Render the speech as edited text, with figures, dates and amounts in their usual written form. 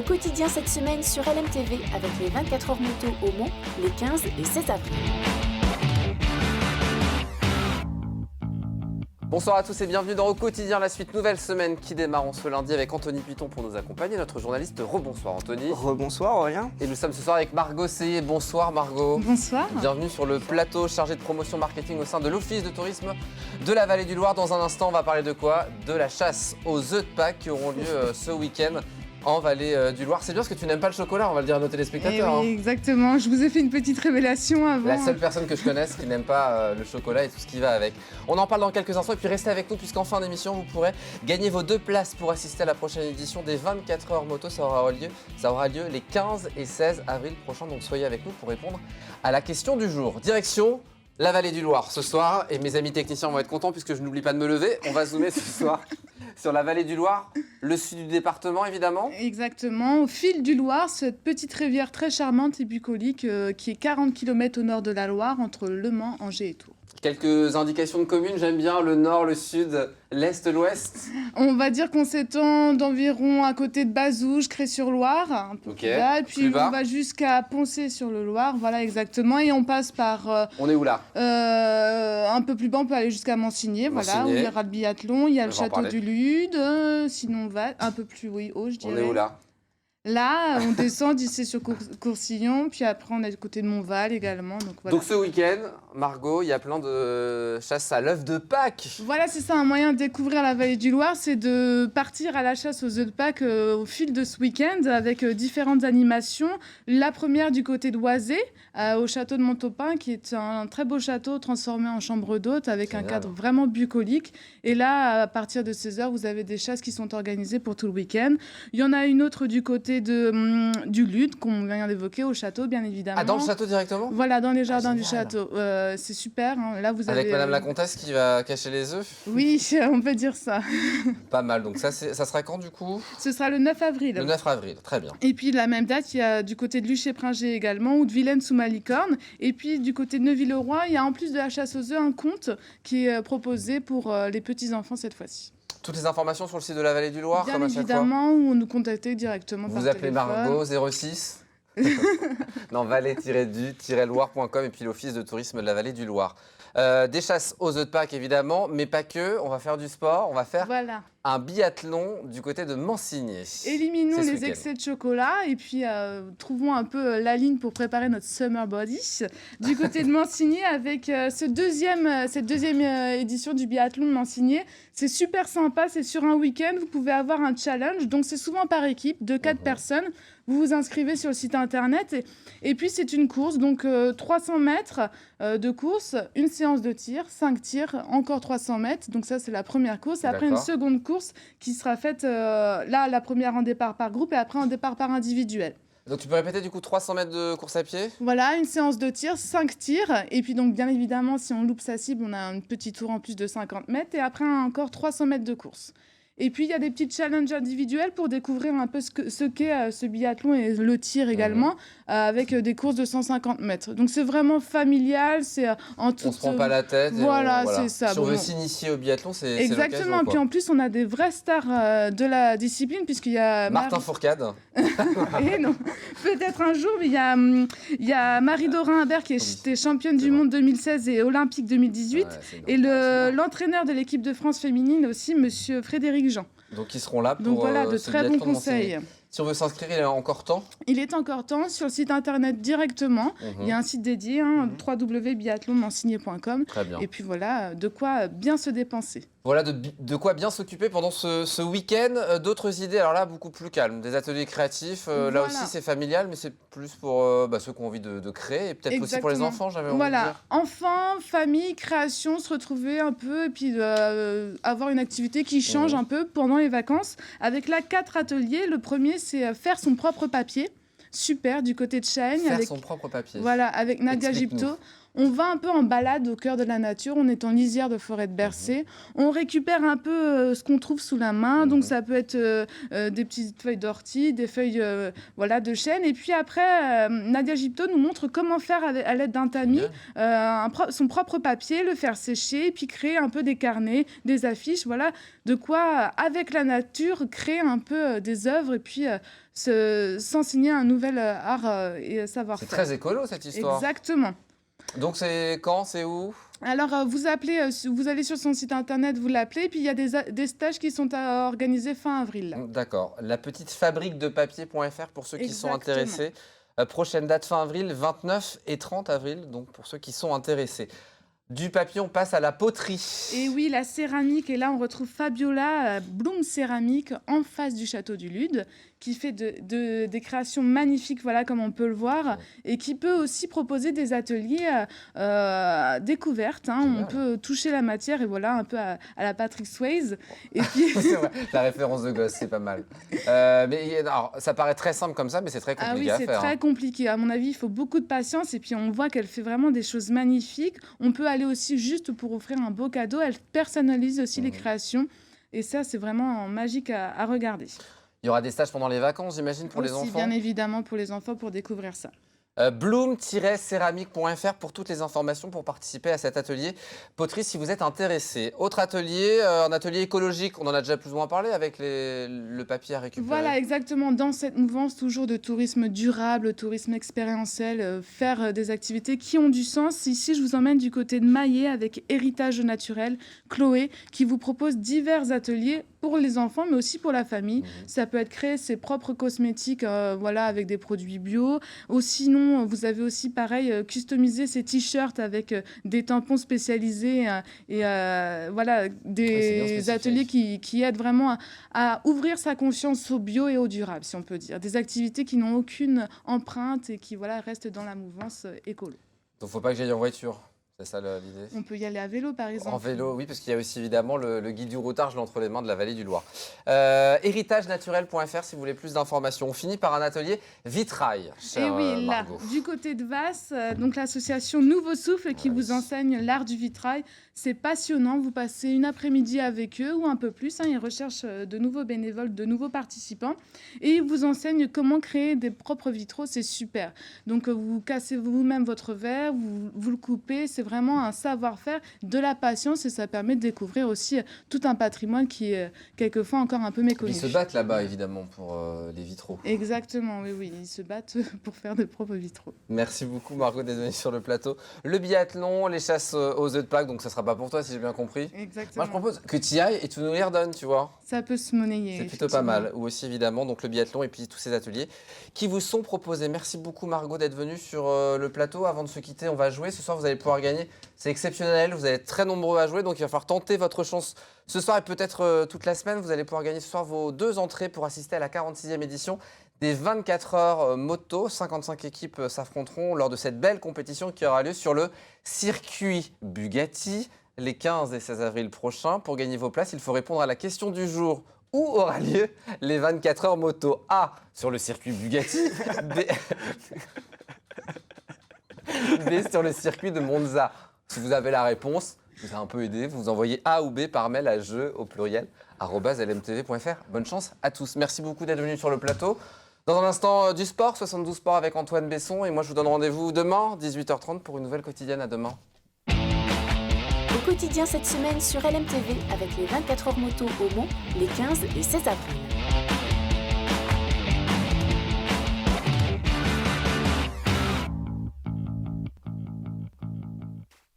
quotidien cette semaine sur LMTV avec les 24 heures moto au Mans, les 15 et 16 avril. Bonsoir à tous et bienvenue dans Au quotidien, la suite nouvelle semaine qui démarre ce lundi avec Anthony Piton pour nous accompagner, notre journaliste. Rebonsoir Anthony. Rebonsoir Aurélien. Et nous sommes ce soir avec Margot Seillet. Bonsoir Margot. Bonsoir. Bienvenue sur le plateau chargé de promotion marketing au sein de l'Office de tourisme de la Vallée du Loir. Dans un instant, on va parler de quoi? De la chasse aux œufs de Pâques qui auront lieu ce week-end en Vallée du Loir. C'est bien parce que tu n'aimes pas le chocolat, on va le dire à nos téléspectateurs. Oui, exactement. Je vous ai fait une petite révélation avant. La seule personne que je connaisse qui n'aime pas le chocolat et tout ce qui va avec. On en parle dans quelques instants et puis restez avec nous puisqu'en fin d'émission, vous pourrez gagner vos 2 places pour assister à la prochaine édition des 24 heures moto. Ça aura lieu les 15 et 16 avril prochains. Donc soyez avec nous pour répondre à la question du jour. Direction la Vallée du Loir ce soir et mes amis techniciens vont être contents puisque je n'oublie pas de me lever. On va zoomer ce soir sur la Vallée du Loir, le sud du département évidemment. Exactement, au fil du Loir, cette petite rivière très charmante et bucolique qui est 40 km au nord de la Loire entre Le Mans, Angers et Tours. Quelques indications de communes, j'aime bien le nord, le sud, l'est, l'ouest. On va dire qu'on s'étend d'environ à côté de Bazouges, Cré-sur-Loire, un peu plus bas, et puis on va jusqu'à Poncé-sur-le-Loir, voilà exactement, et on passe par... on est où là? Un peu plus bas, on peut aller jusqu'à Mansigné, voilà, où il y aura le biathlon, il y a le château du Lude, sinon on va un peu plus haut, je dirais. On est où là? Là, on descend d'ici sur Courcillon, puis après on est du côté de Montval également. Donc, voilà. Donc ce week-end, Margot, il y a plein de chasse à l'œuf de Pâques. Voilà, c'est ça, un moyen de découvrir la Vallée du Loir, c'est de partir à la chasse aux œufs de Pâques au fil de ce week-end avec différentes animations. La première du côté de Oisé, au château de Montopin, qui est un très beau château transformé en chambre d'hôte avec un cadre vraiment bucolique. Et là, à partir de 16h, vous avez des chasses qui sont organisées pour tout le week-end. Il y en a une autre du côté du Lude, qu'on vient d'évoquer, au château, bien évidemment. Ah, dans le château directement? Voilà, dans les jardins du château. C'est super. Hein. Là, vous avec avez, Madame la Comtesse qui va cacher les œufs? Oui, on peut dire ça. Pas mal. Donc ça sera quand du coup? Ce sera le 9 avril. Le 9 avril, très bien. Et puis, la même date, il y a du côté de Luché-Pringé également, ou de Vilaine sous Malicorne. Et puis, du côté de Neuville-le-Roi, il y a en plus de la chasse aux œufs, un conte qui est proposé pour les petits-enfants cette fois-ci. Toutes les informations sur le site de la Vallée du Loir, bien comme à chaque fois. Évidemment, ou nous contacter directement par téléphone. Vous appelez Margot 06 non, vallée-du-loir.com et puis l'Office de tourisme de la Vallée du Loir. Des chasses aux œufs de Pâques évidemment, mais pas que. On va faire du sport, on va faire un biathlon du côté de Mansigné. Éliminons les excès de chocolat et puis trouvons un peu la ligne pour préparer notre summer body du côté de Mansigné avec cette deuxième édition du biathlon de Mansigné. C'est super sympa, c'est sur un week-end, vous pouvez avoir un challenge, donc c'est souvent par équipe de 4 personnes. Vous vous inscrivez sur le site internet et puis c'est une course, donc 300 mètres de course, une séance de tir, 5 tirs, encore 300 mètres, donc ça c'est la première course. Et après une seconde course qui sera faite, là la première en départ par groupe et après en départ par individuel. Donc tu peux répéter du coup 300 mètres de course à pied? Voilà, une séance de tir, 5 tirs. Et puis donc bien évidemment, si on loupe sa cible, on a un petit tour en plus de 50 mètres. Et après encore 300 mètres de course. Et puis il y a des petits challenges individuels pour découvrir un peu ce qu'est ce biathlon et le tir également, avec des courses de 150 mètres. Donc c'est vraiment familial, c'est en toute... On se prend pas la tête. Voilà, c'est ça. Si on veut s'initier au biathlon, c'est exactement. l'occasion, puis en plus, on a des vraies stars de la discipline, puisqu'il y a... Martin Fourcade. Et non, peut-être un jour, mais il y a Marie-Dorin Imbert qui était championne du monde 2016 et olympique 2018. Et l'entraîneur de l'équipe de France féminine aussi, monsieur Frédéric Jean. Donc ils seront là pour donc voilà, de très bons conseils. Si on veut s'inscrire, il est encore temps? Il est encore temps sur le site internet directement. Il y a un site dédié, www.biathlonmansigné.com. Très bien. Et puis voilà, de quoi bien se dépenser. Voilà de quoi bien s'occuper pendant ce week-end. D'autres idées, alors là, beaucoup plus calme. Des ateliers créatifs, là aussi c'est familial, mais c'est plus pour ceux qui ont envie de créer et peut-être aussi pour les enfants, j'avais envie de dire. Enfants, famille, création, se retrouver un peu et puis avoir une activité qui change un peu pendant les vacances. Avec là 4 ateliers. Le premier, c'est faire son propre papier. Super, du côté de Chêne. Faire son propre papier. Voilà, avec Nadia Gipto. On va un peu en balade au cœur de la nature, on est en lisière de forêt de Bercé, on récupère un peu ce qu'on trouve sous la main, donc ça peut être des petites feuilles d'ortie, des feuilles de chêne, et puis après, Nadia Gipto nous montre comment faire à l'aide d'un tamis son propre papier, le faire sécher, et puis créer un peu des carnets, des affiches, voilà, de quoi, avec la nature, créer un peu des œuvres, et puis s'enseigner un nouvel art et savoir-faire. C'est très écolo cette histoire. Exactement. Donc c'est quand, c'est où ? Alors, vous allez sur son site internet, vous l'appelez, puis il y a des stages qui sont organisés fin avril. D'accord. La petite fabrique de papier.fr pour ceux qui sont intéressés. Prochaine date fin avril, 29 et 30 avril, donc pour ceux qui sont intéressés. Du papier, on passe à la poterie. Et oui, la céramique. Et là, on retrouve Fabiola Bloom Céramique en face du château du Lude, qui fait des créations magnifiques, voilà, comme on peut le voir, et qui peut aussi proposer des ateliers découvertes. On peut toucher la matière, et voilà, un peu à la Patrick Swayze. Et puis... C'est vrai, la référence de gosse, c'est pas mal. Mais alors, ça paraît très simple comme ça, mais c'est très compliqué à faire. C'est très compliqué. À mon avis, il faut beaucoup de patience, et puis on voit qu'elle fait vraiment des choses magnifiques. On peut aller aussi juste pour offrir un beau cadeau. Elle personnalise aussi les créations, et ça, c'est vraiment magique à regarder. Il y aura des stages pendant les vacances, j'imagine, pour les enfants ? Bien évidemment, pour les enfants, pour découvrir ça. Bloom-céramique.fr pour toutes les informations pour participer à cet atelier poterie si vous êtes intéressé. Autre atelier, un atelier écologique, on en a déjà plus ou moins parlé avec le papier à récupérer. Voilà, exactement, dans cette mouvance toujours de tourisme durable, tourisme expérientiel, faire des activités qui ont du sens. Ici, je vous emmène du côté de Maillé avec Héritage Naturel, Chloé, qui vous propose divers ateliers pour les enfants, mais aussi pour la famille. Ça peut être créer ses propres cosmétiques avec des produits bio. Ou sinon, vous avez aussi, pareil, customisé ces t-shirts avec des tampons spécialisés des ateliers qui aident vraiment à ouvrir sa conscience au bio et au durable, si on peut dire. Des activités qui n'ont aucune empreinte et qui restent dans la mouvance écolo. Donc, il ne faut pas que j'aille en voiture. C'est ça l'idée ? On peut y aller à vélo, par exemple. En vélo, oui, parce qu'il y a aussi évidemment le guide du routard, je l'ai entre les mains de la vallée du Loir. Héritagenaturel.fr si vous voulez plus d'informations. On finit par un atelier vitrail, chère Margot. Du côté de Vasse, donc l'association Nouveau Souffle qui vous enseigne l'art du vitrail. C'est passionnant, vous passez une après-midi avec eux ou un peu plus. Ils recherchent de nouveaux bénévoles, de nouveaux participants. Et ils vous enseignent comment créer des propres vitraux, c'est super. Donc vous cassez vous-même votre verre, vous le coupez. C'est vraiment un savoir-faire, de la patience et ça permet de découvrir aussi tout un patrimoine qui est quelquefois encore un peu méconnu. Ils se battent là-bas évidemment pour les vitraux. Exactement, oui, ils se battent pour faire de propres vitraux. Merci beaucoup Margot d'être venue sur le plateau. Le biathlon, les chasses aux œufs de Pâques, donc ça sera pas pour toi si j'ai bien compris. Exactement. Moi je propose que tu y ailles et tu nous les redonnes, tu vois. Ça peut se monnayer. C'est plutôt pas mal. Ou aussi évidemment donc le biathlon et puis tous ces ateliers qui vous sont proposés. Merci beaucoup Margot d'être venue sur le plateau. Avant de se quitter, on va jouer. Ce soir vous allez pouvoir gagner. C'est exceptionnel, vous êtes très nombreux à jouer, donc il va falloir tenter votre chance ce soir et peut-être toute la semaine. Vous allez pouvoir gagner ce soir vos 2 entrées pour assister à la 46e édition des 24 heures moto. 55 équipes s'affronteront lors de cette belle compétition qui aura lieu sur le circuit Bugatti les 15 et 16 avril prochains. Pour gagner vos places, il faut répondre à la question du jour. Où aura lieu les 24 heures moto ? A, sur le circuit Bugatti. B, sur le circuit de Monza. Si vous avez la réponse, je vous ai un peu aidé, vous envoyez A ou B par mail à jeu au pluriel @lmtv.fr. Bonne chance à tous. Merci beaucoup d'être venus sur le plateau. Dans un instant, du sport, 72 Sport avec Antoine Besson. Et moi, je vous donne rendez-vous demain, 18h30, pour une nouvelle quotidienne. À demain. Au quotidien cette semaine sur LMTV avec les 24 heures moto au Mans, les 15 et 16 avril.